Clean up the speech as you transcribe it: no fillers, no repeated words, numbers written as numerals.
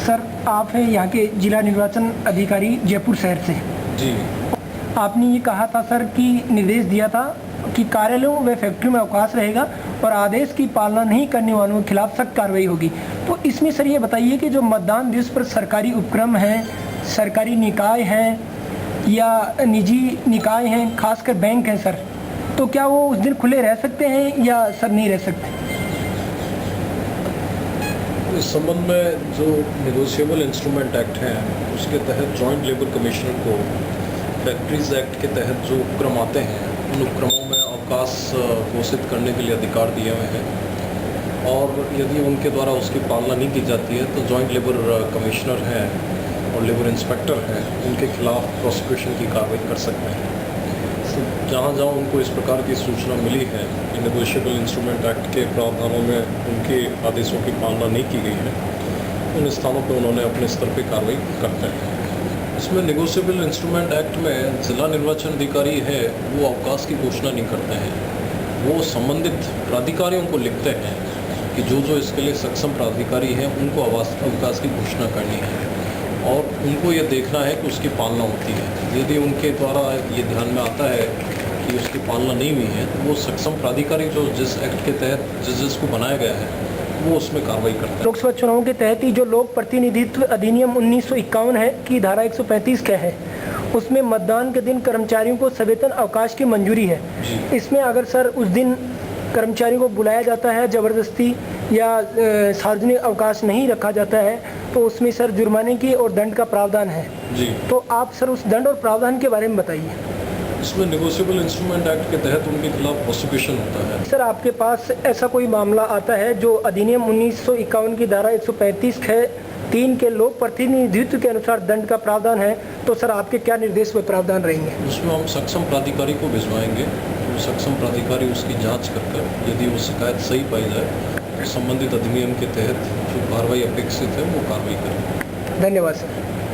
Sir, आप हैं यहाँ के जिला निर्वाचन अधिकारी जयपुर शहर से। जी। आपने ये कहा था सर कि निर्देश दिया था कि कार्यालयों व फैक्ट्री में अवकाश रहेगा और आदेश की पालना नहीं करने वालों के खिलाफ सख्त कार्रवाई होगी। तो इसमें सर ये बताइए कि जो मतदान दिवस पर सरकारी उपक्रम हैं, सरकारी निकाय हैं या निजी निकाय हैं, खासकर बैंक हैं सर, तो क्या वो उस दिन खुले रह सकते हैं या सर नहीं रह सकते? इस संबंध में जो नेगोशिएबल इंस्ट्रूमेंट एक्ट है उसके तहत जॉइंट लेबर कमिश्नर को फैक्ट्रीज एक्ट के तहत जो उपक्रम आते हैं उन उपक्रमों में अवकाश घोषित करने के लिए अधिकार दिए हुए हैं और यदि उनके द्वारा उसकी पालना नहीं की जाती है तो जॉइंट लेबर कमिश्नर हैं और लेबर इंस्पेक्टर हैं, उनके खिलाफ प्रोसिक्यूशन की कार्रवाई कर सकते हैं। तो जहाँ जहाँ उनको इस प्रकार की सूचना मिली है कि नेगोशिएबल इंस्ट्रूमेंट एक्ट के प्रावधानों में उनके आदेशों की पालना नहीं की गई है, उन स्थानों पर उन्होंने अपने स्तर पर कार्रवाई करते हैं। इसमें नेगोशिएबल इंस्ट्रूमेंट एक्ट में जिला निर्वाचन अधिकारी है वो अवकाश की घोषणा नहीं करते हैं, वो संबंधित प्राधिकारियों को लिखते हैं कि जो इसके लिए सक्षम प्राधिकारी हैं उनको अवकाश की घोषणा करनी है और उनको ये देखना है कि उसकी पालना होती है। यदि उनके द्वारा ये ध्यान में आता है कि उसकी पालना नहीं हुई है तो वो सक्षम प्राधिकारी जो जिस एक्ट के तहत जिसको बनाया गया है वो उसमें कार्रवाई करता है। लोकसभा चुनाव के तहत ही जो लोक प्रतिनिधित्व अधिनियम 1951 है की धारा 135 क्या है, उसमें मतदान के दिन कर्मचारियों को सवेतन अवकाश की मंजूरी है। इसमें अगर सर उस दिन कर्मचारियों को बुलाया जाता है जबरदस्ती या सार्वजनिक अवकाश नहीं रखा जाता है तो उसमें सर जुर्माने की और दंड का प्रावधान है जी। तो आप सर उस दंड और प्रावधान के बारे में बताइए। इसमें नेगोशिएबल इंस्ट्रूमेंट एक्ट के तहत उनके खिलाफ प्रोसिक्यूशन होता है। सर, आपके पास ऐसा कोई मामला आता है जो अधिनियम 1951 की धारा 135(3) के लोक प्रतिनिधित्व के अनुसार दंड का प्रावधान है, तो सर आपके क्या निर्देश व प्रावधान रहेंगे? उसमें हम सक्षम प्राधिकारी को भिजवाएंगे, तो सक्षम प्राधिकारी उसकी जांच कर यदि वो शिकायत सही पाई जाए तो संबंधित अधिनियम के तहत जो कार्रवाई अपेक्षित है वो कार्रवाई करेंगे। धन्यवाद सर।